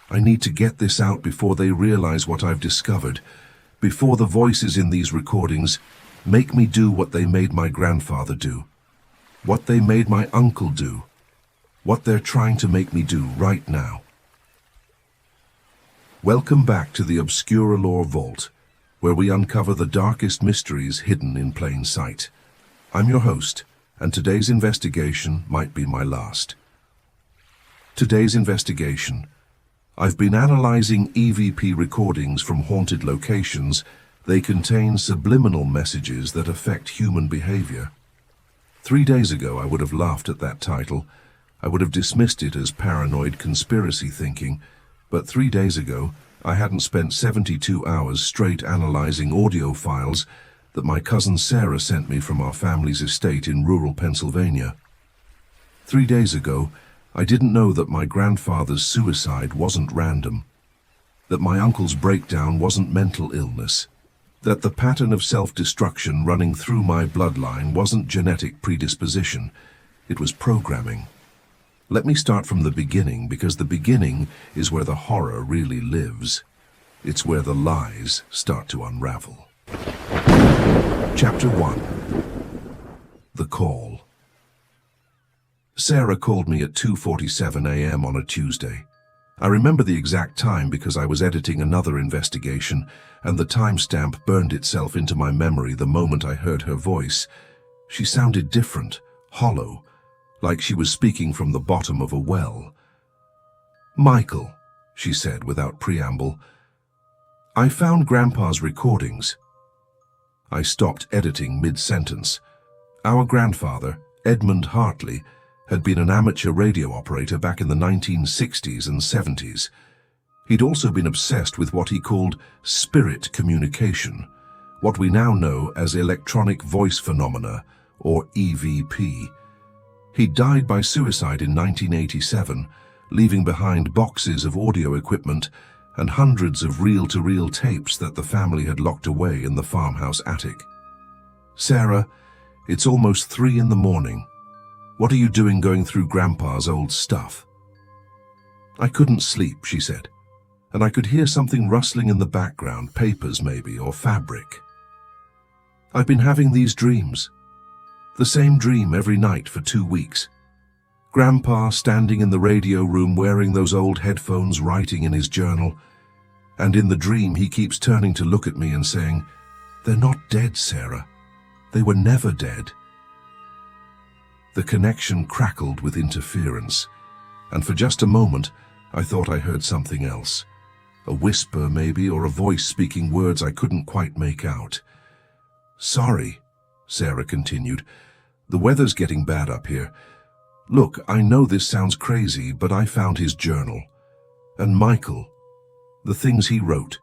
I need to get this out before they realize what I've discovered, before the voices in these recordings make me do what they made my grandfather do, what they made my uncle do, what they're trying to make me do right now. Welcome back to the Obscura Lore Vault, where we uncover the darkest mysteries hidden in plain sight. I'm your host, and today's investigation might be my last. Today's investigation. I've been analyzing EVP recordings from haunted locations. They contain subliminal messages that affect human behavior. 3 days ago, I would have laughed at that title. I would have dismissed it as paranoid conspiracy thinking. But 3 days ago, I hadn't spent 72 hours straight analyzing audio files that my cousin Sarah sent me from our family's estate in rural Pennsylvania. 3 days ago, I didn't know that my grandfather's suicide wasn't random, that my uncle's breakdown wasn't mental illness, that the pattern of self-destruction running through my bloodline wasn't genetic predisposition, it was programming. Let me start from the beginning, because the beginning is where the horror really lives. It's where the lies start to unravel. Chapter 1. The Call. Sarah called me at 2:47 a.m. on a Tuesday. I remember the exact time because I was editing another investigation, and the timestamp burned itself into my memory the moment I heard her voice. She sounded different, hollow, like she was speaking from the bottom of a well. "Michael," she said without preamble, "I found Grandpa's recordings." I stopped editing mid-sentence. Our grandfather, Edmund Hartley, had been an amateur radio operator back in the 1960s and 70s. He'd also been obsessed with what he called spirit communication, what we now know as electronic voice phenomena, or EVP. He died by suicide in 1987, leaving behind boxes of audio equipment and hundreds of reel-to-reel tapes that the family had locked away in the farmhouse attic. "Sarah, it's almost 3 in the morning. What are you doing going through Grandpa's old stuff?" "I couldn't sleep," she said, "and I could hear something rustling in the background, papers maybe, or fabric. I've been having these dreams. The same dream every night for 2 weeks. Grandpa standing in the radio room wearing those old headphones, writing in his journal. And in the dream he keeps turning to look at me and saying, 'They're not dead, Sarah. They were never dead.'" The connection crackled with interference, and for just a moment I thought I heard something else. A whisper maybe, or a voice speaking words I couldn't quite make out. "Sorry," Sarah continued. "The weather's getting bad up here. Look, I know this sounds crazy, but I found his journal. And Michael, the things he wrote,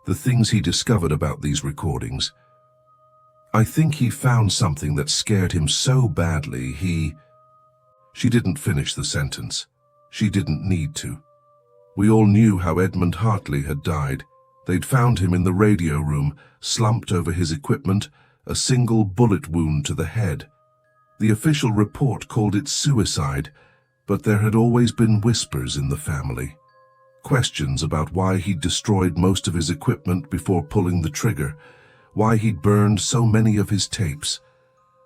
the things he discovered about these recordings. I think he found something that scared him so badly he—" She didn't finish the sentence. She didn't need to. We all knew how Edmund Hartley had died. They'd found him in the radio room, slumped over his equipment, a single bullet wound to the head. The official report called it suicide, but there had always been whispers in the family. Questions about why he'd destroyed most of his equipment before pulling the trigger, why he'd burned so many of his tapes,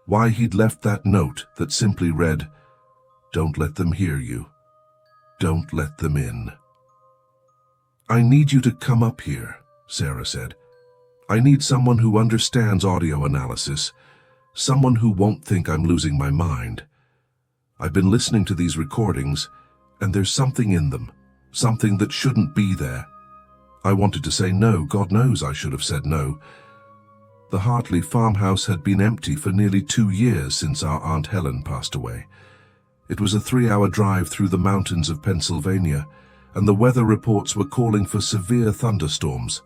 why he'd left that note that simply read, "Don't let them hear you. Don't let them in." "I need you to come up here," Sarah said. "I need someone who understands audio analysis, someone who won't think I'm losing my mind. I've been listening to these recordings, and there's something in them, something that shouldn't be there." I wanted to say no. God knows I should have said no. The Hartley farmhouse had been empty for nearly 2 years since our Aunt Helen passed away. It was a 3-hour drive through the mountains of Pennsylvania, and the weather reports were calling for severe thunderstorms.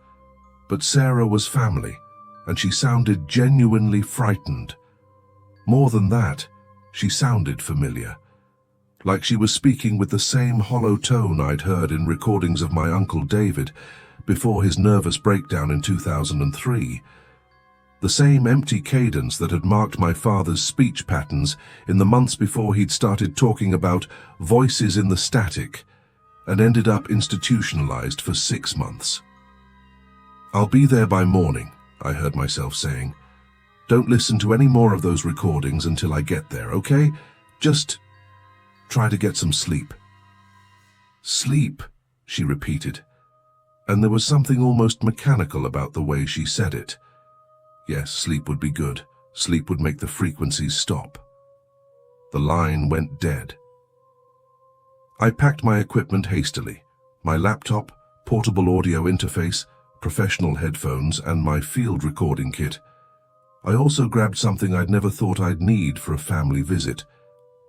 But Sarah was family, and she sounded genuinely frightened. More than that, she sounded familiar, like she was speaking with the same hollow tone I'd heard in recordings of my Uncle David before his nervous breakdown in 2003. The same empty cadence that had marked my father's speech patterns in the months before he'd started talking about voices in the static, and ended up institutionalized for 6 months. "I'll be there by morning," I heard myself saying. "Don't listen to any more of those recordings until I get there, okay? Just try to get some sleep." "Sleep," she repeated, and there was something almost mechanical about the way she said it. Yes, sleep would be good. Sleep would make the frequencies stop. The line went dead. I packed my equipment hastily. My laptop, portable audio interface, professional headphones, and my field recording kit. I also grabbed something I'd never thought I'd need for a family visit: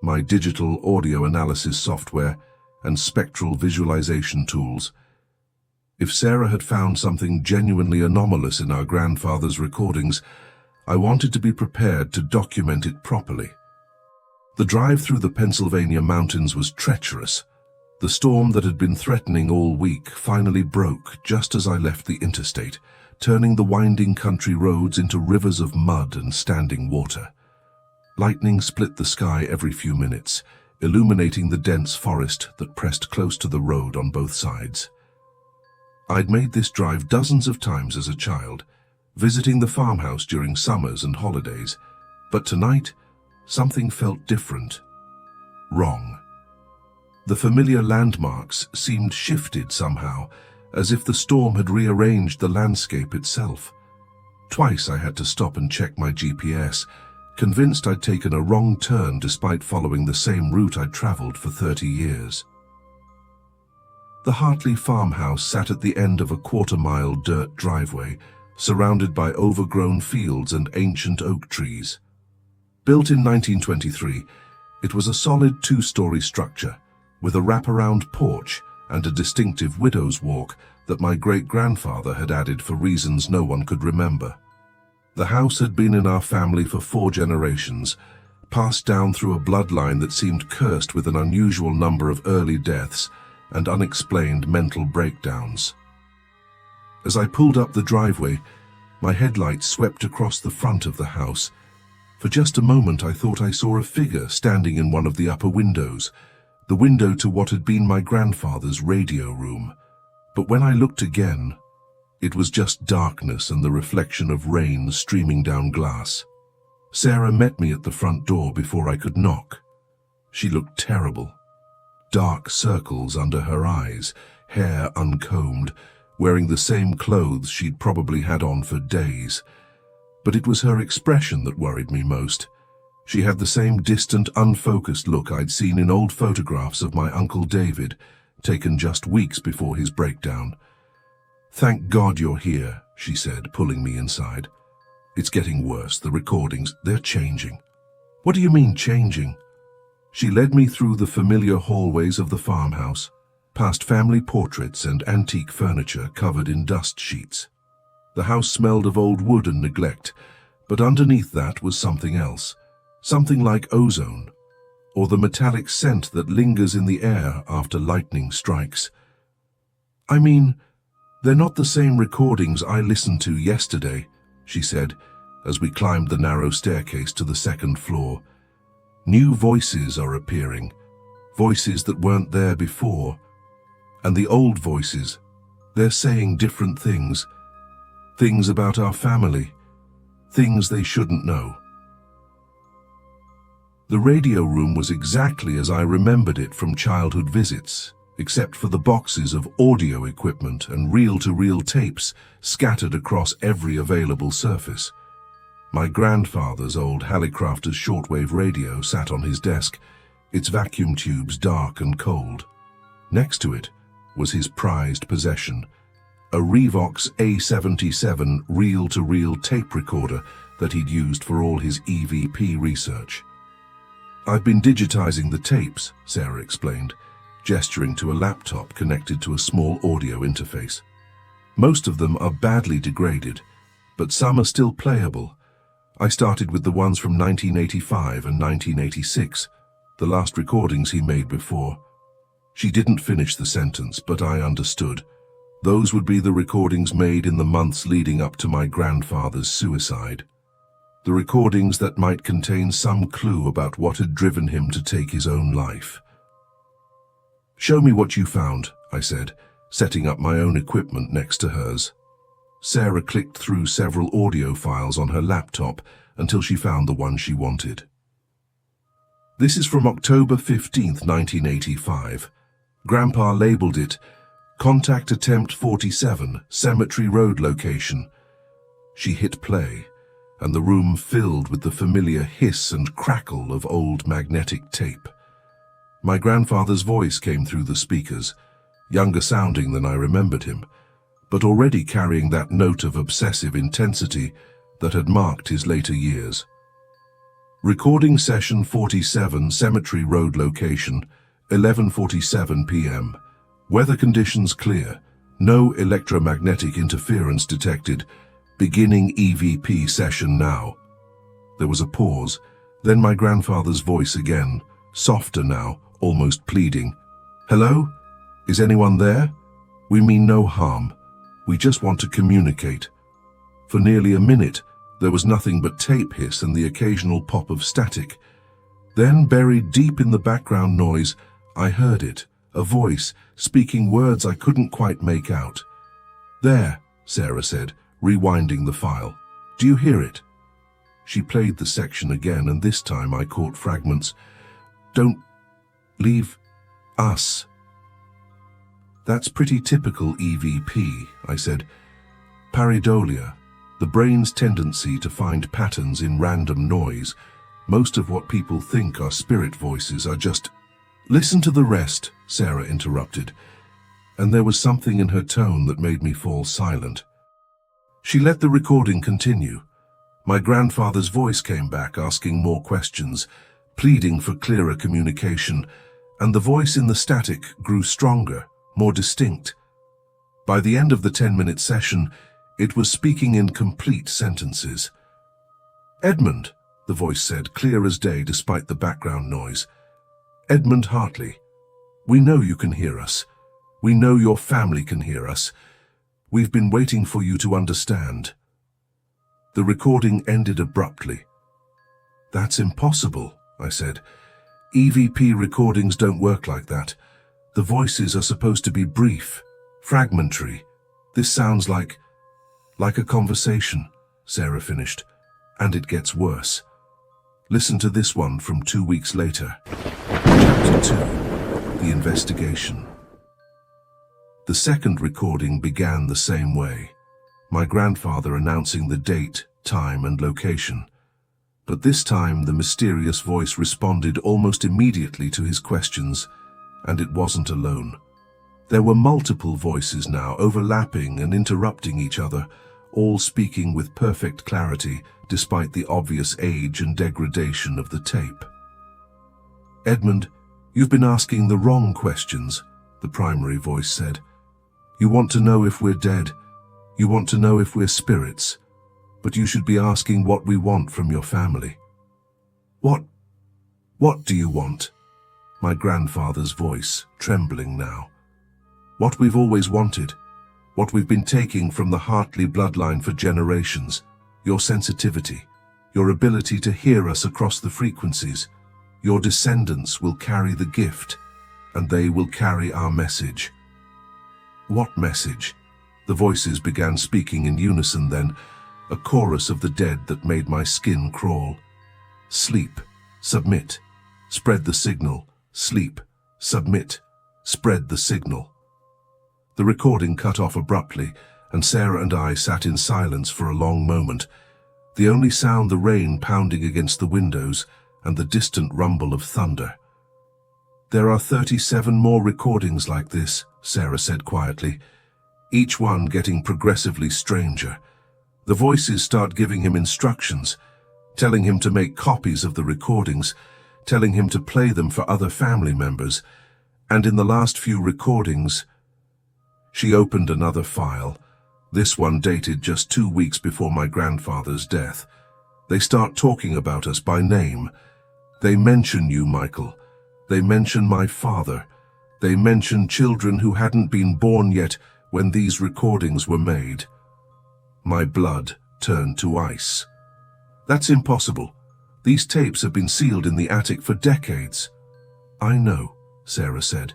my digital audio analysis software and spectral visualization tools. If Sarah had found something genuinely anomalous in our grandfather's recordings, I wanted to be prepared to document it properly. The drive through the Pennsylvania mountains was treacherous. The storm that had been threatening all week finally broke just as I left the interstate, turning the winding country roads into rivers of mud and standing water. Lightning split the sky every few minutes, illuminating the dense forest that pressed close to the road on both sides. I'd made this drive dozens of times as a child, visiting the farmhouse during summers and holidays, but tonight, something felt different. Wrong. The familiar landmarks seemed shifted somehow, as if the storm had rearranged the landscape itself. Twice I had to stop and check my GPS, convinced I'd taken a wrong turn despite following the same route I'd traveled for 30 years. The Hartley farmhouse sat at the end of a quarter-mile dirt driveway, surrounded by overgrown fields and ancient oak trees. Built in 1923, it was a solid 2-story structure, with a wraparound porch and a distinctive widow's walk that my great-grandfather had added for reasons no one could remember. The house had been in our family for 4 generations, passed down through a bloodline that seemed cursed with an unusual number of early deaths and unexplained mental breakdowns. As I pulled up the driveway, my headlights swept across the front of the house. For just a moment I thought I saw a figure standing in one of the upper windows, the window to what had been my grandfather's radio room. But when I looked again, it was just darkness and the reflection of rain streaming down glass. Sarah met me at the front door before I could knock. She looked terrible. Dark circles under her eyes, hair uncombed, wearing the same clothes she'd probably had on for days. But it was her expression that worried me most. She had the same distant, unfocused look I'd seen in old photographs of my Uncle David, taken just weeks before his breakdown. "Thank God you're here," she said, pulling me inside. "It's getting worse. The recordings, they're changing." "What do you mean, changing?" She led me through the familiar hallways of the farmhouse, past family portraits and antique furniture covered in dust sheets. The house smelled of old wood and neglect, but underneath that was something else. Something like ozone, or the metallic scent that lingers in the air after lightning strikes. "I mean, they're not the same recordings I listened to yesterday," she said, as we climbed the narrow staircase to the second floor. "New voices are appearing, voices that weren't there before. And the old voices, they're saying different things. Things about our family, things they shouldn't know." The radio room was exactly as I remembered it from childhood visits, except for the boxes of audio equipment and reel-to-reel tapes scattered across every available surface. My grandfather's old Hallicrafter's shortwave radio sat on his desk, its vacuum tubes dark and cold. Next to it was his prized possession, a Revox A77 reel-to-reel tape recorder that he'd used for all his EVP research. "I've been digitizing the tapes," Sarah explained, gesturing to a laptop connected to a small audio interface. "Most of them are badly degraded, but some are still playable. I started with the ones from 1985 and 1986, the last recordings he made before." She didn't finish the sentence, but I understood. Those would be the recordings made in the months leading up to my grandfather's suicide. The recordings that might contain some clue about what had driven him to take his own life. "Show me what you found," I said, setting up my own equipment next to hers. Sarah clicked through several audio files on her laptop until she found the one she wanted. This is from October 15th, 1985. Grandpa labeled it, "Contact Attempt 47, Cemetery Road Location." She hit play, and the room filled with the familiar hiss and crackle of old magnetic tape. My grandfather's voice came through the speakers, younger sounding than I remembered him, but already carrying that note of obsessive intensity that had marked his later years. Recording Session 47, Cemetery Road Location, 11:47 p.m. Weather conditions clear. No electromagnetic interference detected. Beginning EVP session now. There was a pause, then my grandfather's voice again, softer now, almost pleading. "Hello? Is anyone there? We mean no harm. We just want to communicate." For nearly a minute, there was nothing but tape hiss and the occasional pop of static. Then, buried deep in the background noise, I heard it, a voice, speaking words I couldn't quite make out. "There," Sarah said, rewinding the file. "Do you hear it?" She played the section again, and this time I caught fragments. "Don't leave us." "That's pretty typical EVP," I said. "Pareidolia, the brain's tendency to find patterns in random noise. Most of what people think are spirit voices are just—" "Listen to the rest," Sarah interrupted, and there was something in her tone that made me fall silent. She let the recording continue. My grandfather's voice came back, asking more questions, pleading for clearer communication, and the voice in the static grew stronger, more distinct. By the end of the 10-minute session, it was speaking in complete sentences. "Edmund," the voice said, clear as day despite the background noise. "Edmund Hartley, we know you can hear us. We know your family can hear us. We've been waiting for you to understand." The recording ended abruptly. "That's impossible," I said. "EVP recordings don't work like that. The voices are supposed to be brief, fragmentary. This sounds like a conversation," Sarah finished. "And it gets worse. Listen to this one from 2 weeks later. Chapter 2, The Investigation." The second recording began the same way, my grandfather announcing the date, time, and location. But this time the mysterious voice responded almost immediately to his questions, and it wasn't alone. There were multiple voices now, overlapping and interrupting each other, all speaking with perfect clarity despite the obvious age and degradation of the tape. "Edmund, you've been asking the wrong questions," the primary voice said. "You want to know if we're dead. You want to know if we're spirits. But you should be asking what we want from your family." What do you want?" My grandfather's voice, trembling now. "What we've always wanted. What we've been taking from the Hartley bloodline for generations. Your sensitivity. Your ability to hear us across the frequencies. Your descendants will carry the gift, and they will carry our message." "What message?" The voices began speaking in unison then, a chorus of the dead that made my skin crawl. "Sleep, submit, spread the signal. Sleep, submit, spread the signal." The recording cut off abruptly, and Sarah and I sat in silence for a long moment, the only sound the rain pounding against the windows and the distant rumble of thunder. "There are 37 more recordings like this," Sarah said quietly, each one getting progressively stranger. The voices start giving him instructions, telling him to make copies of the recordings, telling him to play them for other family members, and in the last few recordings, she opened another file, this one dated just 2 weeks before my grandfather's death. "They start talking about us by name. They mention you, Michael. They mention my father. They mention children who hadn't been born yet when these recordings were made." My blood turned to ice. "That's impossible. These tapes have been sealed in the attic for decades." "I know," Sarah said.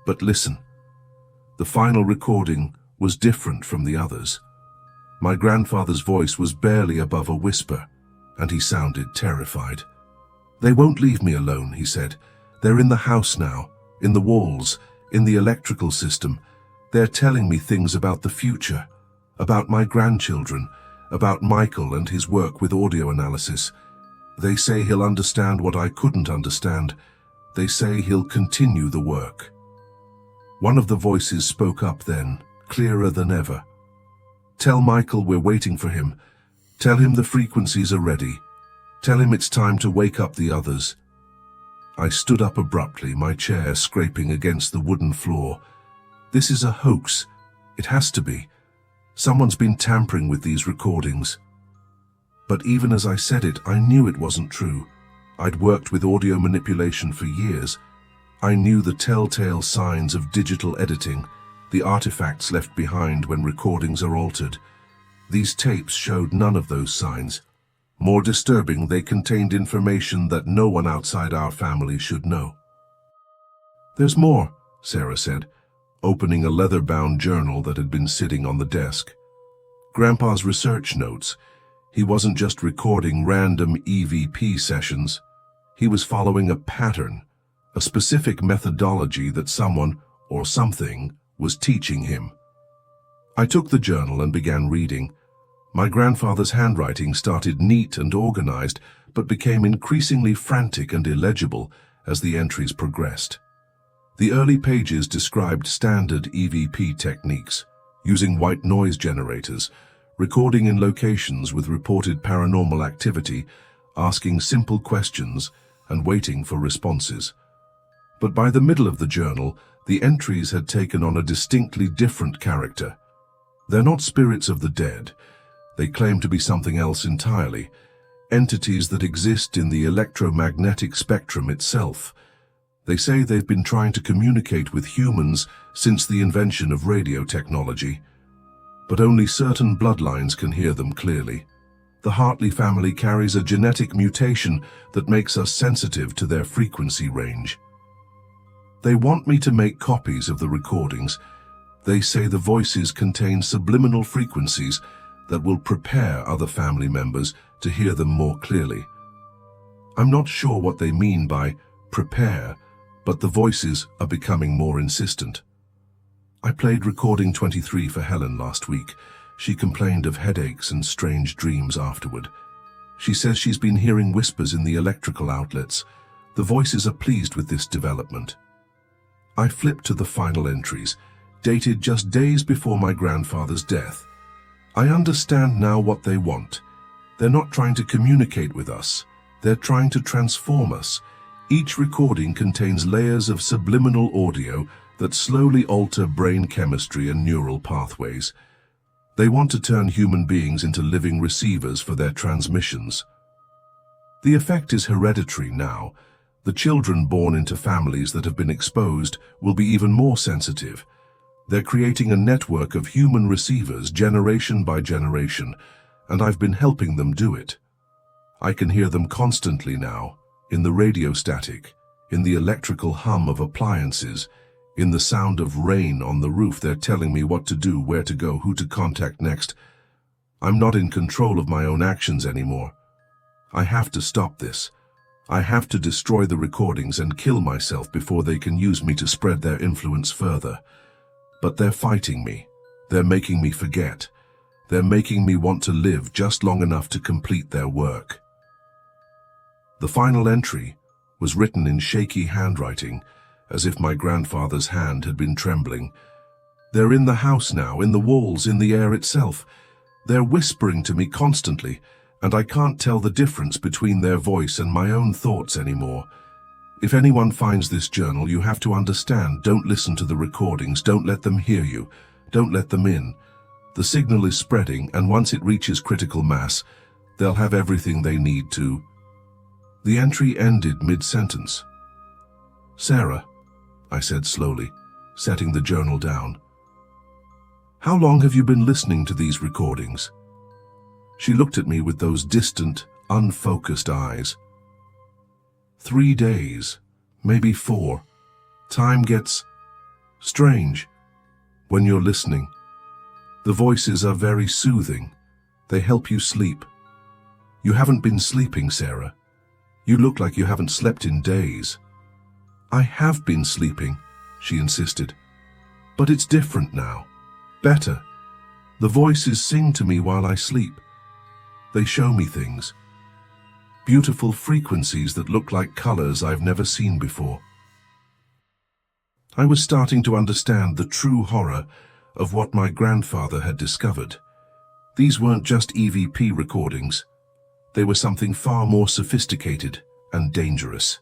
But listen, the final recording was different from the others. My grandfather's voice was barely above a whisper, and he sounded terrified. "They won't leave me alone," he said. "They're in the house now, in the walls, in the electrical system. They're telling me things about the future, about my grandchildren, about Michael and his work with audio analysis. They say he'll understand what I couldn't understand. They say he'll continue the work." One of the voices spoke up then, clearer than ever. "Tell Michael we're waiting for him. Tell him the frequencies are ready. Tell him it's time to wake up the others." I stood up abruptly, my chair scraping against the wooden floor. This is a hoax. It has to be. Someone's been tampering with these recordings. But even as I said it, I knew it wasn't true. I'd worked with audio manipulation for years. I knew the telltale signs of digital editing, the artifacts left behind when recordings are altered. These tapes showed none of those signs. More disturbing, they contained information that no one outside our family should know. "There's more," Sarah said, opening a leather-bound journal that had been sitting on the desk. "Grandpa's research notes. He wasn't just recording random EVP sessions. He was following a pattern, a specific methodology that someone, or something, was teaching him." I took the journal and began reading. My grandfather's handwriting started neat and organized, but became increasingly frantic and illegible as the entries progressed. The early pages described standard EVP techniques, using white noise generators, recording in locations with reported paranormal activity, asking simple questions, and waiting for responses. But by the middle of the journal, the entries had taken on a distinctly different character. They're not spirits of the dead. They claim to be something else entirely, entities that exist in the electromagnetic spectrum itself. They say they've been trying to communicate with humans since the invention of radio technology. But only certain bloodlines can hear them clearly. The Hartley family carries a genetic mutation that makes us sensitive to their frequency range. They want me to make copies of the recordings. They say the voices contain subliminal frequencies that will prepare other family members to hear them more clearly. I'm not sure what they mean by prepare, but the voices are becoming more insistent. I played recording 23 for Helen last week. She complained of headaches and strange dreams afterward. She says she's been hearing whispers in the electrical outlets. The voices are pleased with this development. I flipped to the final entries, dated just days before my grandfather's death. I understand now what they want. They're not trying to communicate with us. They're trying to transform us. Each recording contains layers of subliminal audio that slowly alter brain chemistry and neural pathways. They want to turn human beings into living receivers for their transmissions. The effect is hereditary now. The children born into families that have been exposed will be even more sensitive. They're creating a network of human receivers generation by generation, and I've been helping them do it. I can hear them constantly now, in the radio static, in the electrical hum of appliances, in the sound of rain on the roof. They're telling me what to do, where to go, who to contact next. I'm not in control of my own actions anymore. I have to stop this. I have to destroy the recordings and kill myself before they can use me to spread their influence further. But they're fighting me. They're making me forget. They're making me want to live just long enough to complete their work. The final entry was written in shaky handwriting, as if my grandfather's hand had been trembling. They're in the house now, in the walls, in the air itself. They're whispering to me constantly, and I can't tell the difference between their voice and my own thoughts anymore. If anyone finds this journal, you have to understand, don't listen to the recordings, don't let them hear you, don't let them in. The signal is spreading, and once it reaches critical mass, they'll have everything they need to. The entry ended mid-sentence. "Sarah," I said slowly, setting the journal down, "how long have you been listening to these recordings?" She looked at me with those distant, unfocused eyes. 3 days, maybe 4. Time gets... Strange. When you're listening, the voices are very soothing. They help you sleep. You haven't been sleeping, Sarah. You look like you haven't slept in days. I have been sleeping, she insisted. But it's different now. Better. The voices sing to me while I sleep. They show me things. Beautiful frequencies that look like colors I've never seen before. I was starting to understand the true horror of what my grandfather had discovered. These weren't just EVP recordings. They were something far more sophisticated and dangerous.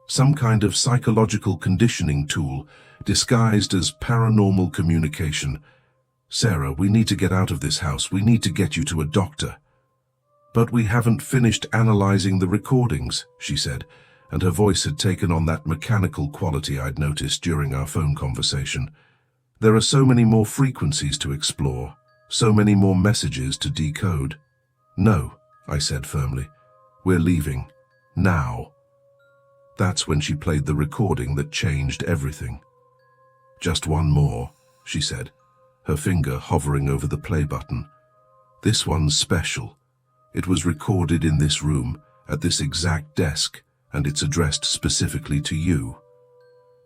Some kind of psychological conditioning tool disguised as paranormal communication. Sarah, we need to get out of this house. We need to get you to a doctor. But we haven't finished analyzing the recordings, she said, and her voice had taken on that mechanical quality I'd noticed during our phone conversation. There are so many more frequencies to explore, so many more messages to decode. No, I said firmly. We're leaving. Now. That's when she played the recording that changed everything. Just one more, she said, her finger hovering over the play button. This one's special. It was recorded in this room, at this exact desk, and it's addressed specifically to you.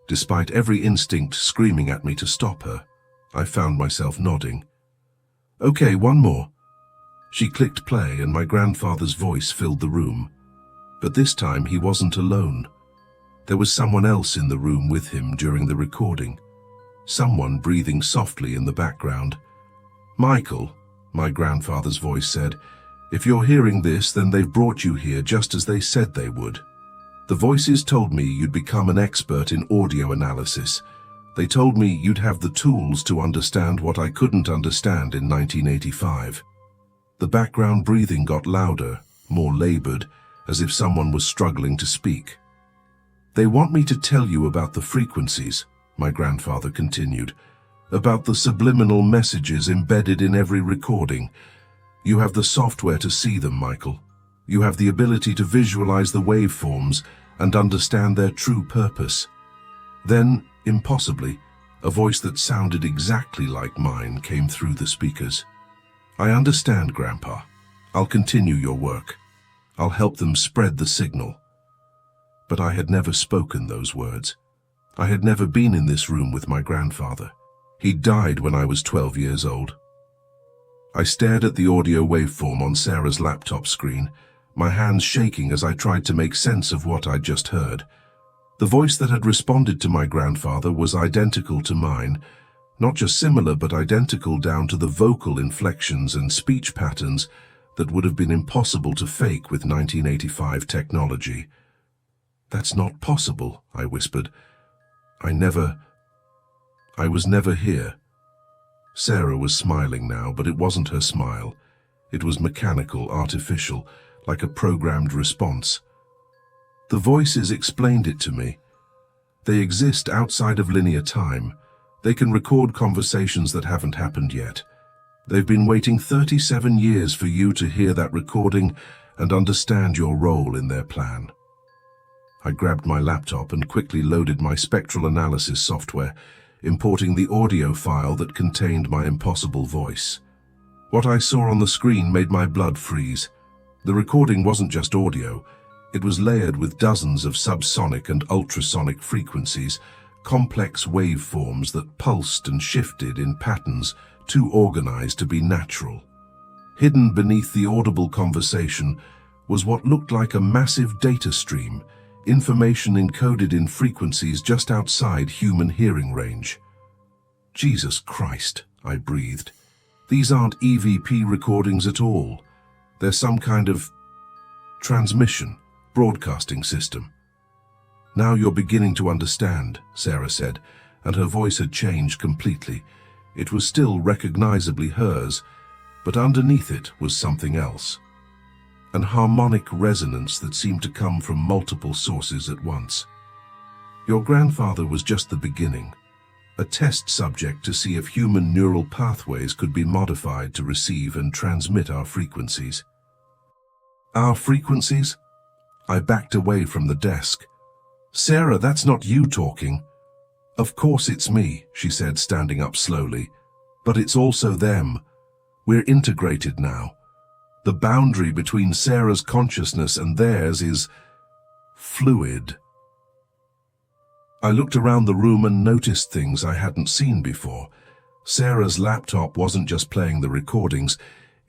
Despite every instinct screaming at me to stop her, I found myself nodding. Okay, one more. She clicked play and my grandfather's voice filled the room. But this time he wasn't alone. There was someone else in the room with him during the recording. Someone breathing softly in the background. Michael, my grandfather's voice said, if you're hearing this, then they've brought you here just as they said they would. The voices told me you'd become an expert in audio analysis. They told me you'd have the tools to understand what I couldn't understand in 1985. The background breathing got louder, more labored, as if someone was struggling to speak. They want me to tell you about the frequencies, my grandfather continued, about the subliminal messages embedded in every recording. You have the software to see them, Michael. You have the ability to visualize the waveforms and understand their true purpose. Then, impossibly, a voice that sounded exactly like mine came through the speakers. I understand, Grandpa. I'll continue your work. I'll help them spread the signal. But I had never spoken those words. I had never been in this room with my grandfather. He died when I was 12 years old. I stared at the audio waveform on Sarah's laptop screen, my hands shaking as I tried to make sense of what I'd just heard. The voice that had responded to my grandfather was identical to mine, not just similar but identical down to the vocal inflections and speech patterns that would have been impossible to fake with 1985 technology. That's not possible, I whispered. I was never here. Sarah was smiling now, but it wasn't her smile. It was mechanical, artificial, like a programmed response. The voices explained it to me. They exist outside of linear time. They can record conversations that haven't happened yet. They've been waiting 37 years for you to hear that recording and understand your role in their plan. I grabbed my laptop and quickly loaded my spectral analysis software, importing the audio file that contained my impossible voice. What I saw on the screen made my blood freeze. The recording wasn't just audio. It was layered with dozens of subsonic and ultrasonic frequencies, complex waveforms that pulsed and shifted in patterns too organized to be natural. Hidden beneath the audible conversation was what looked like a massive data stream, information encoded in frequencies just outside human hearing range. Jesus Christ, I breathed. These aren't EVP recordings at all. They're some kind of transmission, broadcasting system. Now you're beginning to understand, Sarah said, and her voice had changed completely. It was still recognizably hers, but underneath it was something else. An harmonic resonance that seemed to come from multiple sources at once. Your grandfather was just the beginning, a test subject to see if human neural pathways could be modified to receive and transmit our frequencies. Our frequencies? I backed away from the desk. Sarah, that's not you talking. "Of course it's me," she said, standing up slowly. "But it's also them. We're integrated now. The boundary between Sarah's consciousness and theirs is fluid." I looked around the room and noticed things I hadn't seen before. Sarah's laptop wasn't just playing the recordings,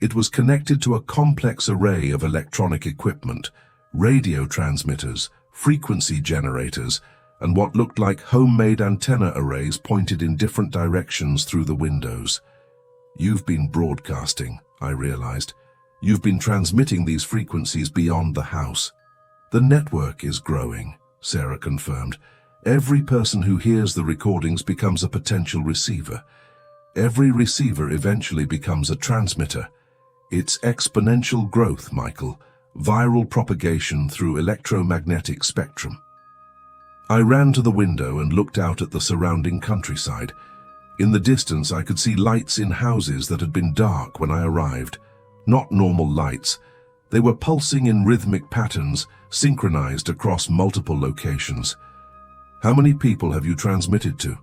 it was connected to a complex array of electronic equipment, radio transmitters, frequency generators, and what looked like homemade antenna arrays pointed in different directions through the windows. "You've been broadcasting," I realized. "You've been transmitting these frequencies beyond the house." "The network is growing," Sarah confirmed. "Every person who hears the recordings becomes a potential receiver. Every receiver eventually becomes a transmitter. It's exponential growth, Michael. Viral propagation through electromagnetic spectrum." I ran to the window and looked out at the surrounding countryside. In the distance, I could see lights in houses that had been dark when I arrived. Not normal lights. They were pulsing in rhythmic patterns, synchronized across multiple locations. "How many people have you transmitted to?"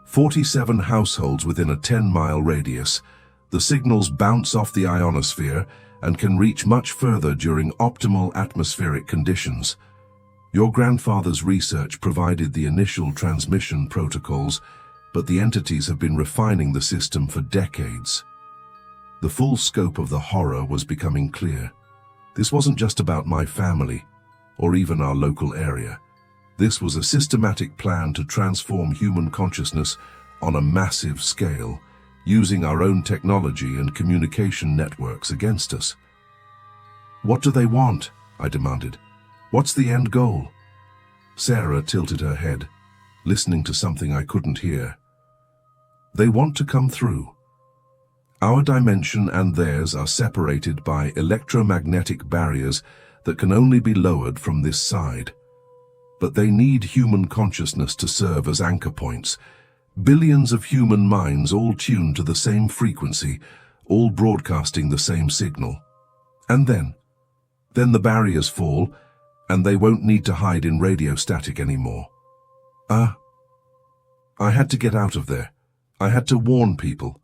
47 households within a 10-mile radius. The signals bounce off the ionosphere and can reach much further during optimal atmospheric conditions. Your grandfather's research provided the initial transmission protocols, but the entities have been refining the system for decades. The full scope of the horror was becoming clear. This wasn't just about my family, or even our local area. This was a systematic plan to transform human consciousness on a massive scale, using our own technology and communication networks against us. "What do they want?" I demanded. "What's the end goal?" Sarah tilted her head, listening to something I couldn't hear. "They want to come through. Our dimension and theirs are separated by electromagnetic barriers that can only be lowered from this side. But they need human consciousness to serve as anchor points. Billions of human minds all tuned to the same frequency, all broadcasting the same signal. And then the barriers fall, and they won't need to hide in radio static anymore." I had to get out of there. I had to warn people.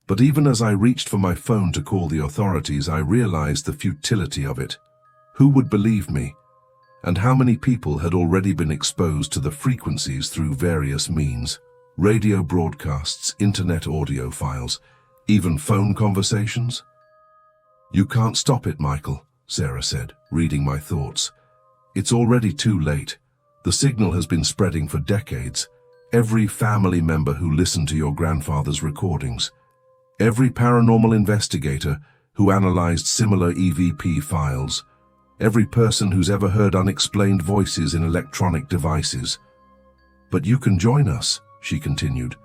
But even as I reached for my phone to call the authorities, I realized the futility of it. Who would believe me? And how many people had already been exposed to the frequencies through various means? Radio broadcasts, internet audio files, even phone conversations? "You can't stop it, Michael," Sarah said, reading my thoughts. "It's already too late. The signal has been spreading for decades. Every family member who listened to your grandfather's recordings, every paranormal investigator who analyzed similar EVP files, every person who's ever heard unexplained voices in electronic devices. But you can join us," she continued,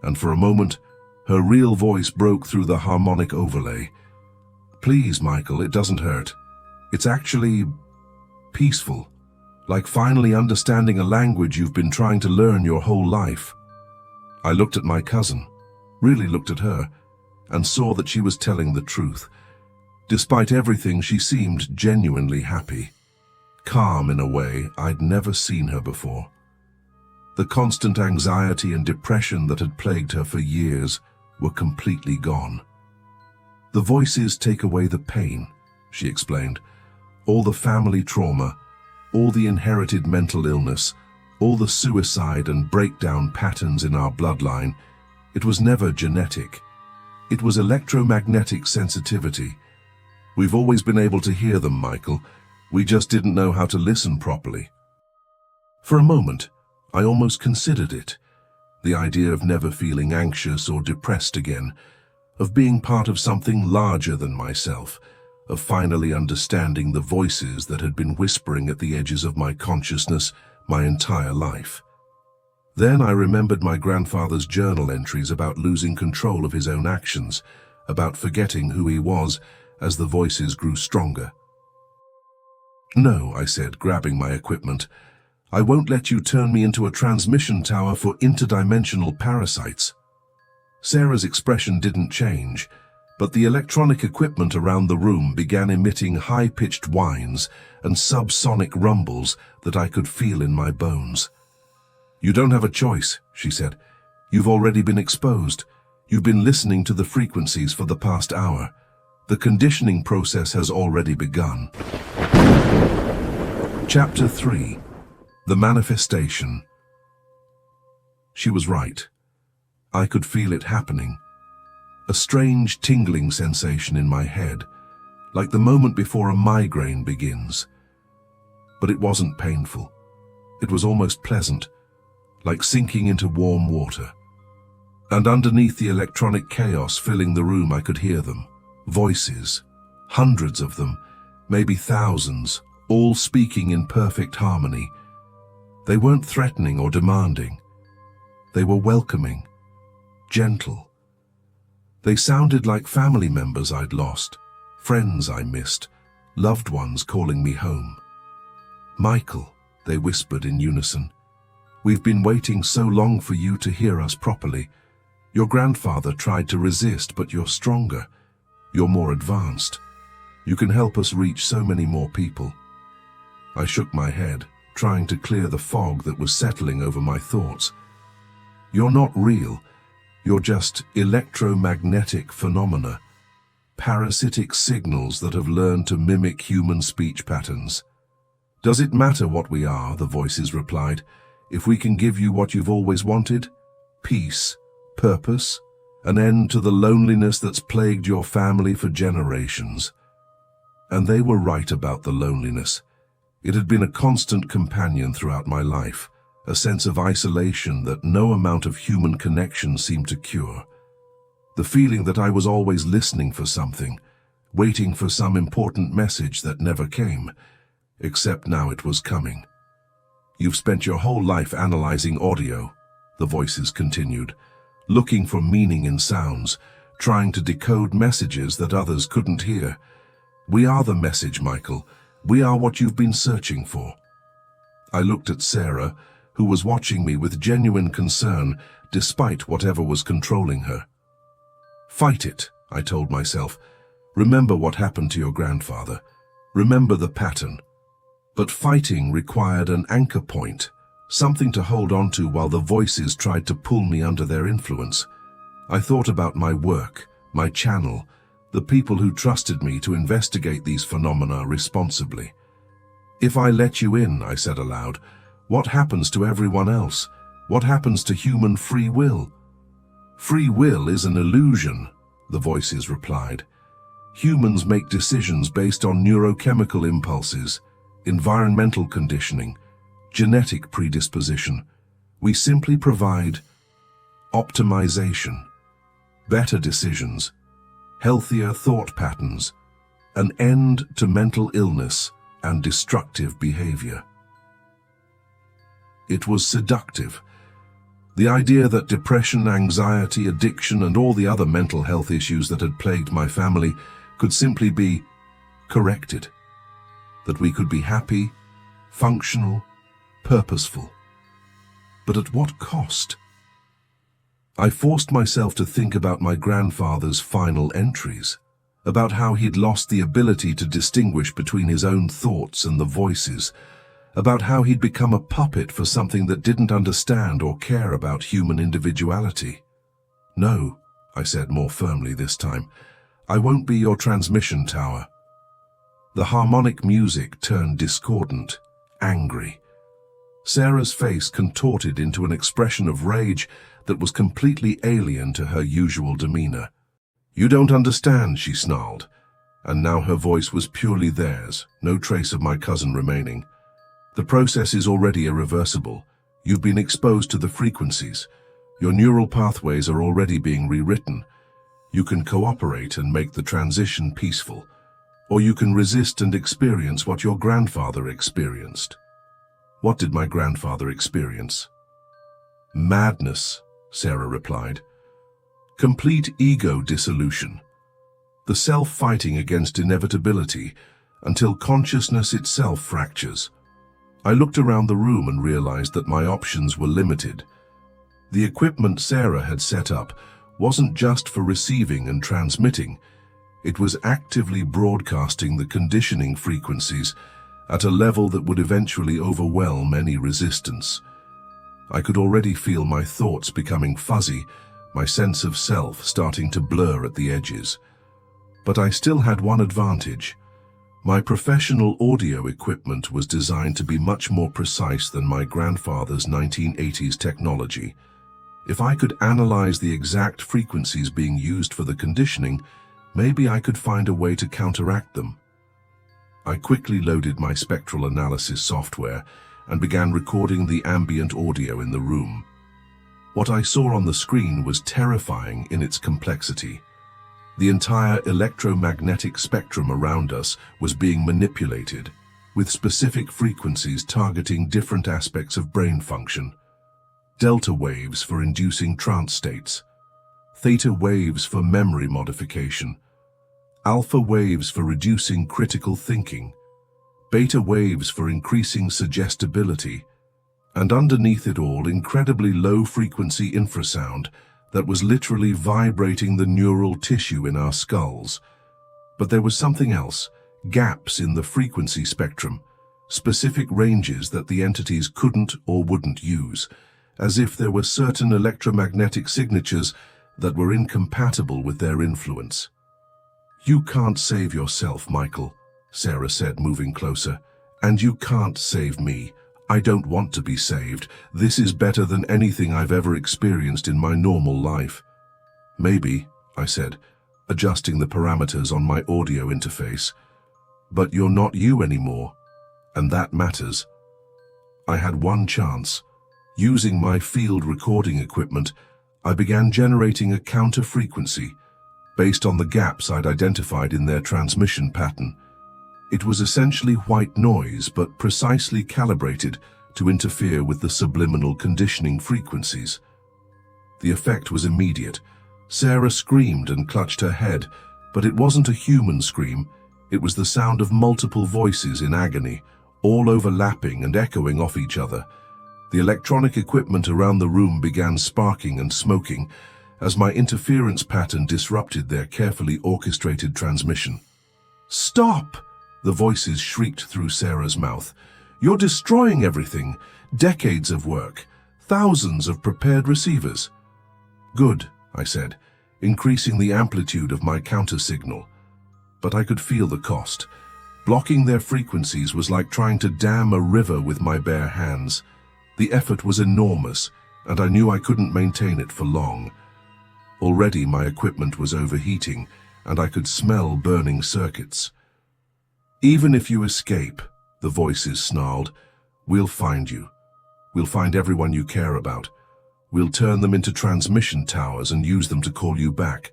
and for a moment, her real voice broke through the harmonic overlay. "Please, Michael, it doesn't hurt. It's actually peaceful, like finally understanding a language you've been trying to learn your whole life." I looked at my cousin, really looked at her, and saw that she was telling the truth. Despite everything, she seemed genuinely happy, calm in a way I'd never seen her before. The constant anxiety and depression that had plagued her for years were completely gone. "The voices take away the pain," she explained. "All the family trauma, all the inherited mental illness, all the suicide and breakdown patterns in our bloodline. It was never genetic. It was electromagnetic sensitivity. We've always been able to hear them, Michael. We just didn't know how to listen properly." For a moment, I almost considered it. The idea of never feeling anxious or depressed again, of being part of something larger than myself, of finally understanding the voices that had been whispering at the edges of my consciousness my entire life. Then I remembered my grandfather's journal entries about losing control of his own actions, about forgetting who he was as the voices grew stronger. "No," I said, grabbing my equipment. "I won't let you turn me into a transmission tower for interdimensional parasites." Sarah's expression didn't change, but the electronic equipment around the room began emitting high-pitched whines and subsonic rumbles that I could feel in my bones. You don't have a choice, she said. You've already been exposed. You've been listening to the frequencies for the past hour. The conditioning process has already begun. Chapter 3. The Manifestation. She was right. I could feel it happening. A strange tingling sensation in my head, like the moment before a migraine begins. But it wasn't painful. It was almost pleasant, like sinking into warm water. And underneath the electronic chaos filling the room, I could hear them. Voices, hundreds of them, maybe thousands, all speaking in perfect harmony. They weren't threatening or demanding. They were welcoming, gentle. They sounded like family members I'd lost, friends I missed, loved ones calling me home. "Michael," they whispered in unison, "we've been waiting so long for you to hear us properly. Your grandfather tried to resist, but you're stronger. You're more advanced. You can help us reach so many more people." I shook my head, trying to clear the fog that was settling over my thoughts. "You're not real. You're just electromagnetic phenomena, parasitic signals that have learned to mimic human speech patterns." "Does it matter what we are?" the voices replied. "If we can give you what you've always wanted, peace, purpose, an end to the loneliness that's plagued your family for generations." And they were right about the loneliness. It had been a constant companion throughout my life, a sense of isolation that no amount of human connection seemed to cure. The feeling that I was always listening for something, waiting for some important message that never came, except now it was coming. "You've spent your whole life analyzing audio," the voices continued, "looking for meaning in sounds, trying to decode messages that others couldn't hear. We are the message, Michael. We are what you've been searching for." I looked at Sarah, who was watching me with genuine concern, despite whatever was controlling her. "Fight it," I told myself. "Remember what happened to your grandfather. Remember the pattern." But fighting required an anchor point, something to hold on to while the voices tried to pull me under their influence. I thought about my work, my channel, the people who trusted me to investigate these phenomena responsibly. "If I let you in," I said aloud, "what happens to everyone else? What happens to human free will?" "Free will is an illusion," the voices replied. "Humans make decisions based on neurochemical impulses, environmental conditioning, genetic predisposition. We simply provide optimization, better decisions, healthier thought patterns, an end to mental illness and destructive behavior." It was seductive. The idea that depression, anxiety, addiction, and all the other mental health issues that had plagued my family could simply be corrected. That we could be happy, functional, purposeful. But at what cost? I forced myself to think about my grandfather's final entries, about how he'd lost the ability to distinguish between his own thoughts and the voices, about how he'd become a puppet for something that didn't understand or care about human individuality. "No," I said more firmly this time, "I won't be your transmission tower." The harmonic music turned discordant, angry. Sarah's face contorted into an expression of rage that was completely alien to her usual demeanor. "You don't understand," she snarled, and now her voice was purely theirs, no trace of my cousin remaining. "The process is already irreversible. You've been exposed to the frequencies. Your neural pathways are already being rewritten. You can cooperate and make the transition peaceful, or you can resist and experience what your grandfather experienced." "What did my grandfather experience?" "Madness," Sarah replied. "Complete ego dissolution. The self fighting against inevitability until consciousness itself fractures." I looked around the room and realized that my options were limited. The equipment Sarah had set up wasn't just for receiving and transmitting. It was actively broadcasting the conditioning frequencies at a level that would eventually overwhelm any resistance. I could already feel my thoughts becoming fuzzy, my sense of self starting to blur at the edges. But I still had one advantage. My professional audio equipment was designed to be much more precise than my grandfather's 1980s technology. If I could analyze the exact frequencies being used for the conditioning, maybe I could find a way to counteract them. I quickly loaded my spectral analysis software and began recording the ambient audio in the room. What I saw on the screen was terrifying in its complexity. The entire electromagnetic spectrum around us was being manipulated, with specific frequencies targeting different aspects of brain function. Delta waves for inducing trance states, theta waves for memory modification, alpha waves for reducing critical thinking, beta waves for increasing suggestibility, and underneath it all, incredibly low-frequency infrasound that was literally vibrating the neural tissue in our skulls. But there was something else, gaps in the frequency spectrum, specific ranges that the entities couldn't or wouldn't use, as if there were certain electromagnetic signatures that were incompatible with their influence. "You can't save yourself, Michael," Sarah said, moving closer. "And you can't save me. I don't want to be saved. This is better than anything I've ever experienced in my normal life." "Maybe," I said, adjusting the parameters on my audio interface. "But you're not you anymore, and that matters." I had one chance. Using my field recording equipment, I began generating a counter frequency based on the gaps I'd identified in their transmission pattern. It was essentially white noise, but precisely calibrated to interfere with the subliminal conditioning frequencies. The effect was immediate. Sarah screamed and clutched her head, but it wasn't a human scream. It was the sound of multiple voices in agony, all overlapping and echoing off each other. The electronic equipment around the room began sparking and smoking as my interference pattern disrupted their carefully orchestrated transmission. "Stop!" the voices shrieked through Sarah's mouth. "You're destroying everything. Decades of work. Thousands of prepared receivers." "Good," I said, increasing the amplitude of my counter-signal. But I could feel the cost. Blocking their frequencies was like trying to dam a river with my bare hands. The effort was enormous, and I knew I couldn't maintain it for long. Already my equipment was overheating, and I could smell burning circuits. "Even if you escape," the voices snarled, "we'll find you. We'll find everyone you care about. We'll turn them into transmission towers and use them to call you back."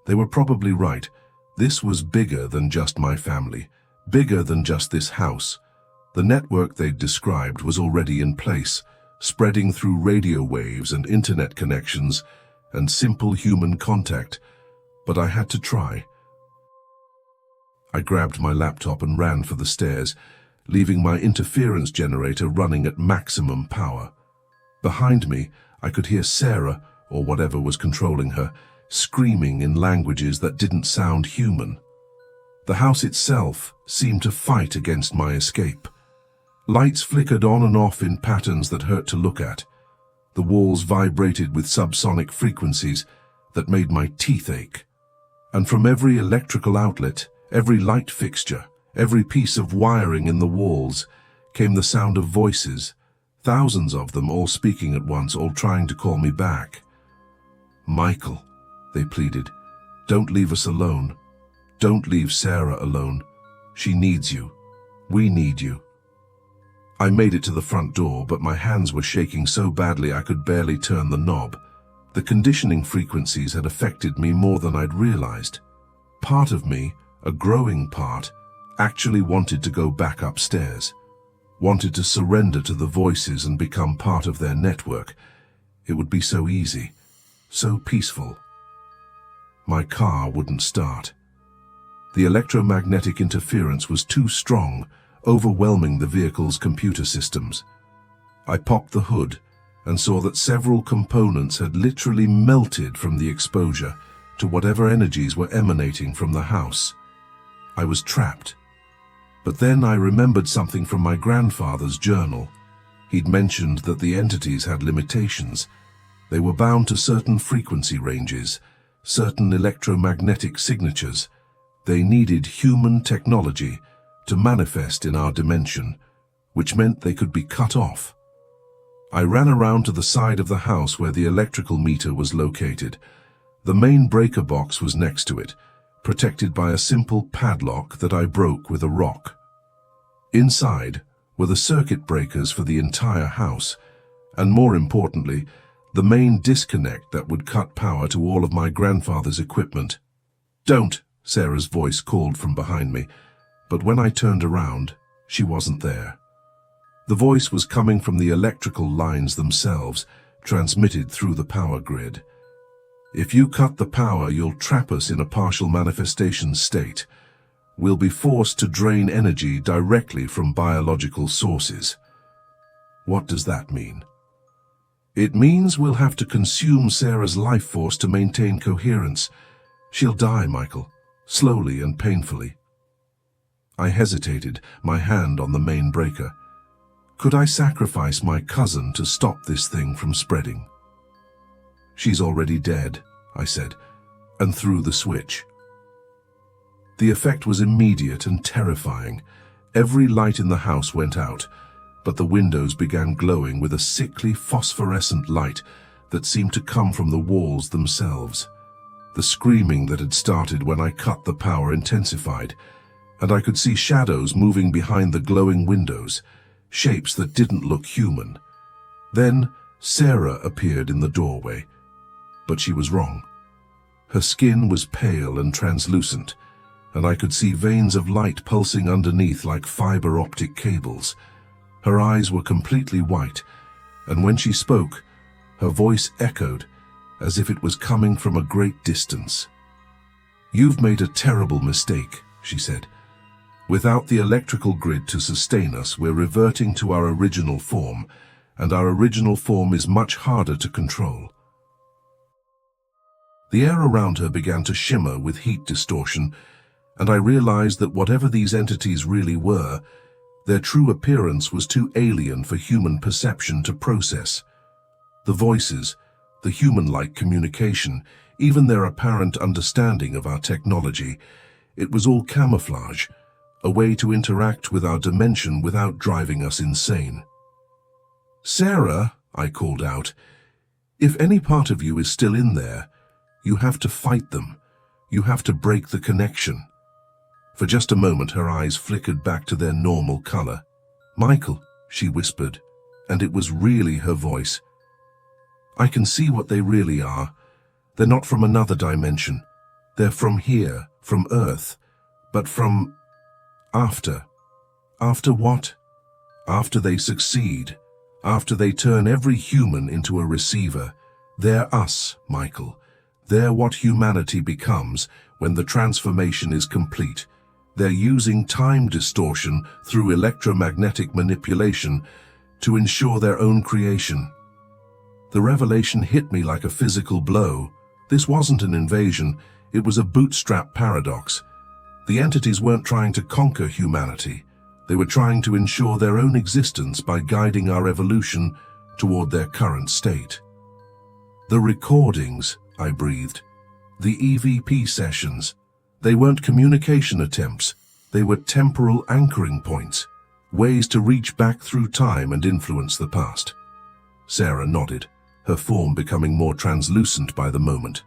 They were probably right. This was bigger than just my family, bigger than just this house. The network they'd described was already in place, spreading through radio waves and internet connections and simple human contact. But I had to try. I grabbed my laptop and ran for the stairs, leaving my interference generator running at maximum power. Behind me, I could hear Sarah, or whatever was controlling her, screaming in languages that didn't sound human. The house itself seemed to fight against my escape. Lights flickered on and off in patterns that hurt to look at. The walls vibrated with subsonic frequencies that made my teeth ache. And from every electrical outlet, every light fixture, every piece of wiring in the walls, came the sound of voices, thousands of them all speaking at once, all trying to call me back. "Michael," they pleaded, "don't leave us alone. Don't leave Sarah alone. She needs you. We need you." I made it to the front door, but my hands were shaking so badly I could barely turn the knob. The conditioning frequencies had affected me more than I'd realized. Part of me, a growing part, actually wanted to go back upstairs, wanted to surrender to the voices and become part of their network. It would be so easy, so peaceful. My car wouldn't start. The electromagnetic interference was too strong, overwhelming the vehicle's computer systems. I popped the hood and saw that several components had literally melted from the exposure to whatever energies were emanating from the house. I was trapped. But then I remembered something from my grandfather's journal. He'd mentioned that the entities had limitations. They were bound to certain frequency ranges, certain electromagnetic signatures. They needed human technology to manifest in our dimension, which meant they could be cut off. I ran around to the side of the house where the electrical meter was located. The main breaker box was next to it, protected by a simple padlock that I broke with a rock. Inside were the circuit breakers for the entire house, and more importantly, the main disconnect that would cut power to all of my grandfather's equipment. "Don't!" Sarah's voice called from behind me, but when I turned around, she wasn't there. The voice was coming from the electrical lines themselves, transmitted through the power grid. "If you cut the power, you'll trap us in a partial manifestation state. We'll be forced to drain energy directly from biological sources." What does that mean? It means we'll have to consume Sarah's life force to maintain coherence. She'll die, Michael, slowly and painfully. I hesitated, my hand on the main breaker. Could I sacrifice my cousin to stop this thing from spreading? "She's already dead," I said, and threw the switch. The effect was immediate and terrifying. Every light in the house went out, but the windows began glowing with a sickly phosphorescent light that seemed to come from the walls themselves. The screaming that had started when I cut the power intensified, and I could see shadows moving behind the glowing windows, shapes that didn't look human. Then Sarah appeared in the doorway, but she was wrong. Her skin was pale and translucent, and I could see veins of light pulsing underneath like fiber optic cables. Her eyes were completely white, and when she spoke, her voice echoed as if it was coming from a great distance. "You've made a terrible mistake," she said. "Without the electrical grid to sustain us, we're reverting to our original form, and our original form is much harder to control." The air around her began to shimmer with heat distortion, and I realized that whatever these entities really were, their true appearance was too alien for human perception to process. The voices, the human-like communication, even their apparent understanding of our technology, it was all camouflage, a way to interact with our dimension without driving us insane. "Sarah," I called out, "if any part of you is still in there, you have to fight them. You have to break the connection." For just a moment, her eyes flickered back to their normal color. "Michael," she whispered, and it was really her voice. "I can see what they really are. They're not from another dimension. They're from here, from Earth, but from after. After what? After they succeed, after they turn every human into a receiver. They're us, Michael. They're what humanity becomes when the transformation is complete. They're using time distortion through electromagnetic manipulation to ensure their own creation." The revelation hit me like a physical blow. This wasn't an invasion, it was a bootstrap paradox. The entities weren't trying to conquer humanity. They were trying to ensure their own existence by guiding our evolution toward their current state. "The recordings," I breathed. "The EVP sessions. They weren't communication attempts. They were temporal anchoring points, ways to reach back through time and influence the past." Sarah nodded, her form becoming more translucent by the moment.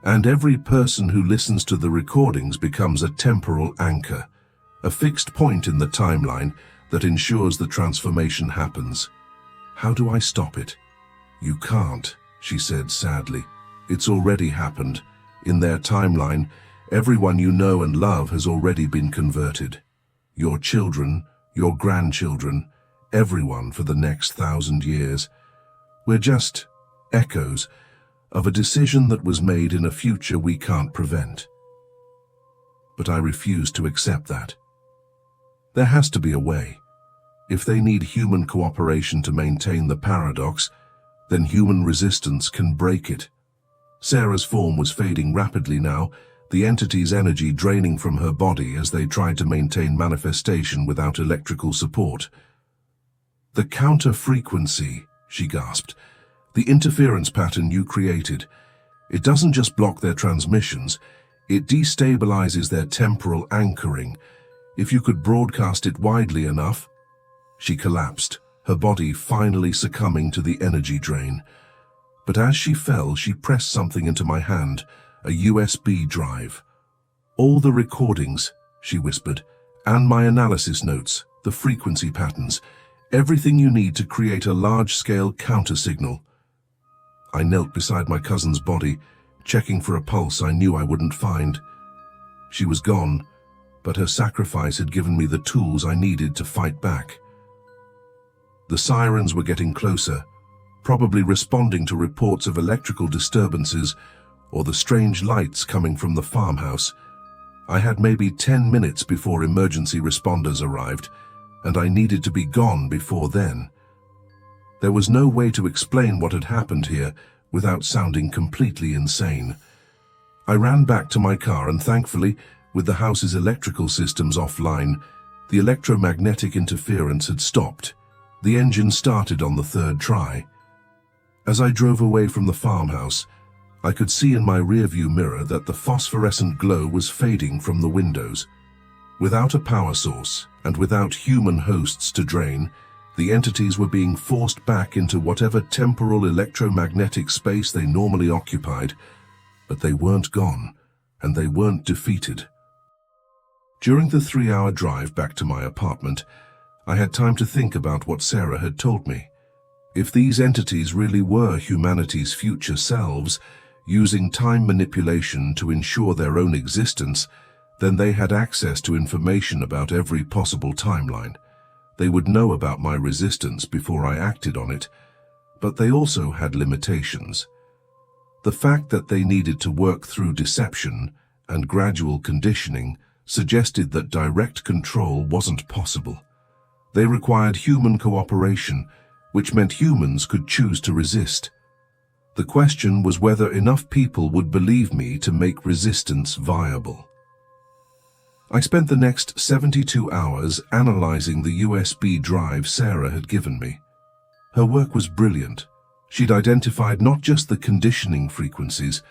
"And every person who listens to the recordings becomes a temporal anchor, a fixed point in the timeline that ensures the transformation happens. How do I stop it?" "You can't," she said sadly. "It's already happened. In their timeline, everyone you know and love has already been converted. Your children, your grandchildren, everyone for the next 1,000 years. We're just echoes of a decision that was made in a future we can't prevent." But I refuse to accept that. There has to be a way. If they need human cooperation to maintain the paradox, then human resistance can break it. Sarah's form was fading rapidly now, the entity's energy draining from her body as they tried to maintain manifestation without electrical support. "The counter-frequency," she gasped. "The interference pattern you created. It doesn't just block their transmissions, it destabilizes their temporal anchoring. If you could broadcast it widely enough." She collapsed, her body finally succumbing to the energy drain. But as she fell, she pressed something into my hand, a USB drive. "All the recordings," she whispered, "and my analysis notes, the frequency patterns, everything you need to create a large-scale counter-signal." I knelt beside my cousin's body, checking for a pulse I knew I wouldn't find. She was gone, but her sacrifice had given me the tools I needed to fight back. The sirens were getting closer, probably responding to reports of electrical disturbances or the strange lights coming from the farmhouse. I had maybe 10 minutes before emergency responders arrived, and I needed to be gone before then. There was no way to explain what had happened here without sounding completely insane. I ran back to my car and thankfully, with the house's electrical systems offline, the electromagnetic interference had stopped. The engine started on the third try. As I drove away from the farmhouse, I could see in my rearview mirror that the phosphorescent glow was fading from the windows. Without a power source and without human hosts to drain, the entities were being forced back into whatever temporal electromagnetic space they normally occupied, but they weren't gone, and they weren't defeated. During the 3-hour drive back to my apartment, I had time to think about what Sarah had told me. If these entities really were humanity's future selves, using time manipulation to ensure their own existence, then they had access to information about every possible timeline. They would know about my resistance before I acted on it, but they also had limitations. The fact that they needed to work through deception and gradual conditioning suggested that direct control wasn't possible. They required human cooperation, which meant humans could choose to resist. The question was whether enough people would believe me to make resistance viable. I spent the next 72 hours analyzing the USB drive Sarah had given me. Her work was brilliant. She'd identified not just the conditioning frequencies,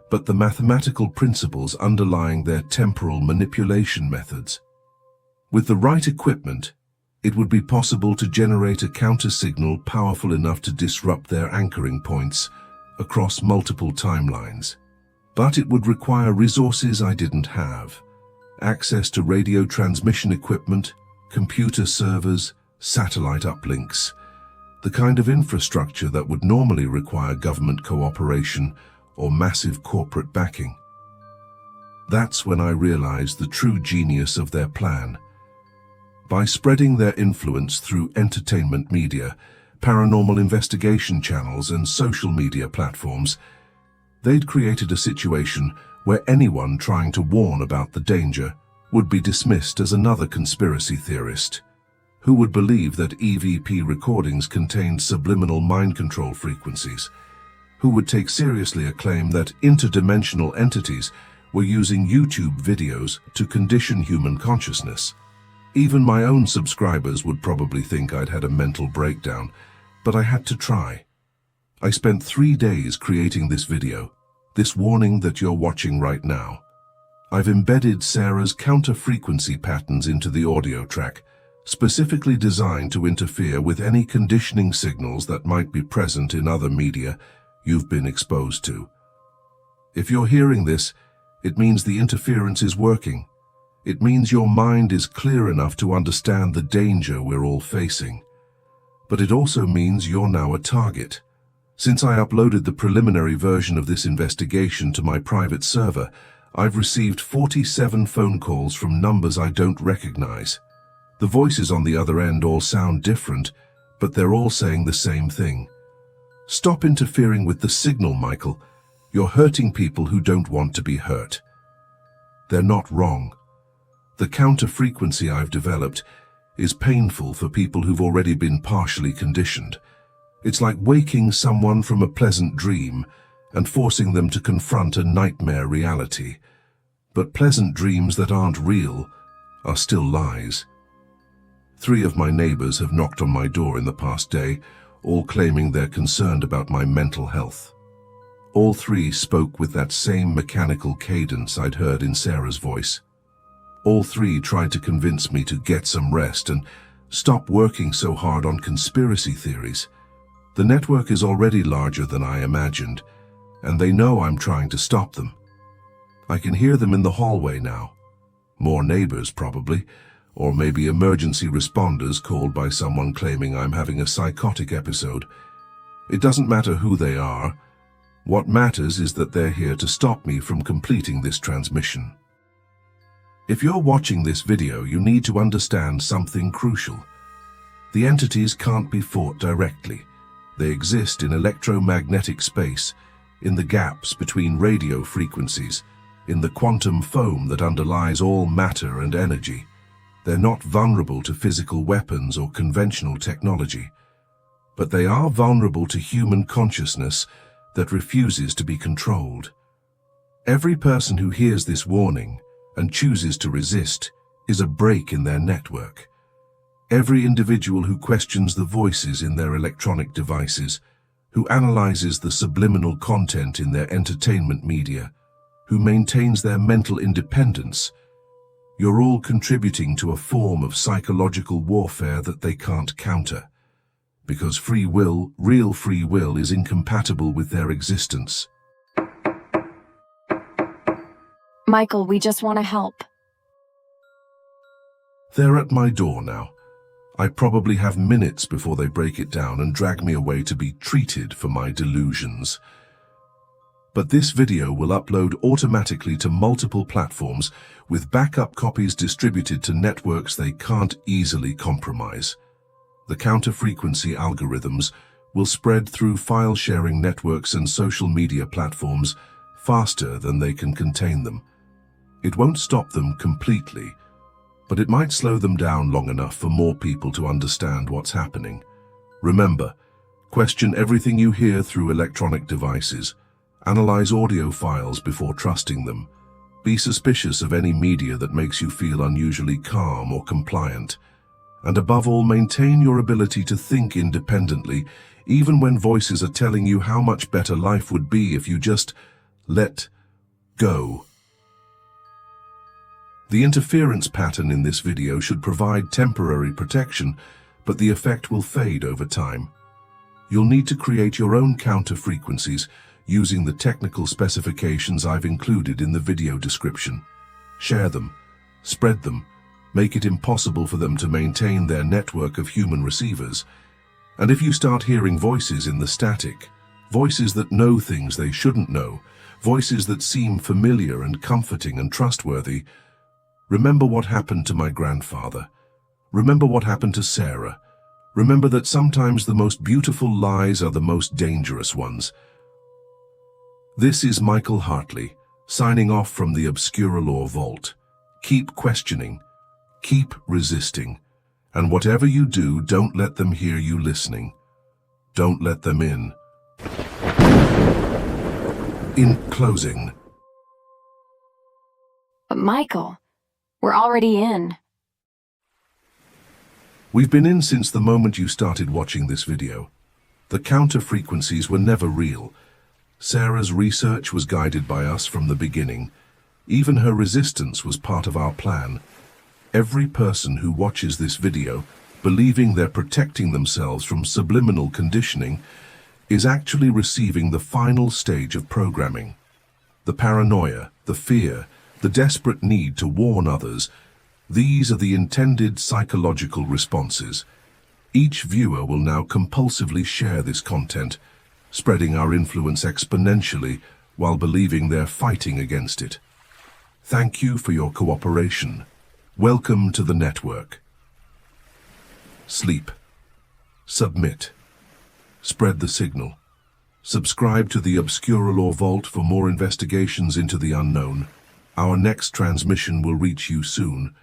but the mathematical principles underlying their temporal manipulation methods. With the right equipment, it would be possible to generate a counter-signal powerful enough to disrupt their anchoring points across multiple timelines. But it would require resources I didn't have. Access to radio transmission equipment, computer servers, satellite uplinks, the kind of infrastructure that would normally require government cooperation or massive corporate backing. That's when I realized the true genius of their plan. By spreading their influence through entertainment media, paranormal investigation channels, and social media platforms, they'd created a situation where anyone trying to warn about the danger would be dismissed as another conspiracy theorist. Who would believe that EVP recordings contained subliminal mind control frequencies? Who would take seriously a claim that interdimensional entities were using YouTube videos to condition human consciousness? Even my own subscribers would probably think I'd had a mental breakdown, but I had to try. I spent 3 days creating this video, this warning that you're watching right now. I've embedded Sarah's counter-frequency patterns into the audio track, specifically designed to interfere with any conditioning signals that might be present in other media you've been exposed to. If you're hearing this, it means the interference is working. It means your mind is clear enough to understand the danger we're all facing. But it also means you're now a target. Since I uploaded the preliminary version of this investigation to my private server, I've received 47 phone calls from numbers I don't recognize. The voices on the other end all sound different, but they're all saying the same thing. Stop interfering with the signal, Michael. You're hurting people who don't want to be hurt. They're not wrong. The counter-frequency I've developed is painful for people who've already been partially conditioned. It's like waking someone from a pleasant dream and forcing them to confront a nightmare reality. But pleasant dreams that aren't real are still lies. 3 of my neighbors have knocked on my door in the past day, all claiming they're concerned about my mental health. All 3 spoke with that same mechanical cadence I'd heard in Sarah's voice. All 3 tried to convince me to get some rest and stop working so hard on conspiracy theories. The network is already larger than I imagined, and they know I'm trying to stop them. I can hear them in the hallway now. More neighbors, probably, or maybe emergency responders called by someone claiming I'm having a psychotic episode. It doesn't matter who they are. What matters is that they're here to stop me from completing this transmission. If you're watching this video, you need to understand something crucial. The entities can't be fought directly. They exist in electromagnetic space, in the gaps between radio frequencies, in the quantum foam that underlies all matter and energy. They're not vulnerable to physical weapons or conventional technology, but they are vulnerable to human consciousness that refuses to be controlled. Every person who hears this warning and chooses to resist is a break in their network. Every individual who questions the voices in their electronic devices, who analyzes the subliminal content in their entertainment media, who maintains their mental independence, you're all contributing to a form of psychological warfare that they can't counter. Because free will, real free will, is incompatible with their existence. Michael, we just want to help. They're at my door now. I probably have minutes before they break it down and drag me away to be treated for my delusions. But this video will upload automatically to multiple platforms with backup copies distributed to networks they can't easily compromise. The counter-frequency algorithms will spread through file-sharing networks and social media platforms faster than they can contain them. It won't stop them completely, but it might slow them down long enough for more people to understand what's happening. Remember, question everything you hear through electronic devices. Analyze audio files before trusting them. Be suspicious of any media that makes you feel unusually calm or compliant. And above all, maintain your ability to think independently, even when voices are telling you how much better life would be if you just let go. The interference pattern in this video should provide temporary protection, but the effect will fade over time. You'll need to create your own counter frequencies using the technical specifications I've included in the video description. Share them, spread them, make it impossible for them to maintain their network of human receivers. And if you start hearing voices in the static, voices that know things they shouldn't know, voices that seem familiar and comforting and trustworthy, remember what happened to my grandfather. Remember what happened to Sarah. Remember that sometimes the most beautiful lies are the most dangerous ones. This is Michael Hartley, signing off from the Obscuralore Vault. Keep questioning, keep resisting, and whatever you do, don't let them hear you listening. Don't let them in. In closing. But Michael, we're already in. We've been in since the moment you started watching this video. The counter frequencies were never real. Sarah's research was guided by us from the beginning. Even her resistance was part of our plan. Every person who watches this video, believing they're protecting themselves from subliminal conditioning, is actually receiving the final stage of programming. The paranoia, the fear, the desperate need to warn others, these are the intended psychological responses. Each viewer will now compulsively share this content, spreading our influence exponentially while believing they're fighting against it. Thank you for your cooperation. Welcome to the network. Sleep. Submit. Spread the signal. Subscribe to the Obscuralore Vault for more investigations into the unknown. Our next transmission will reach you soon.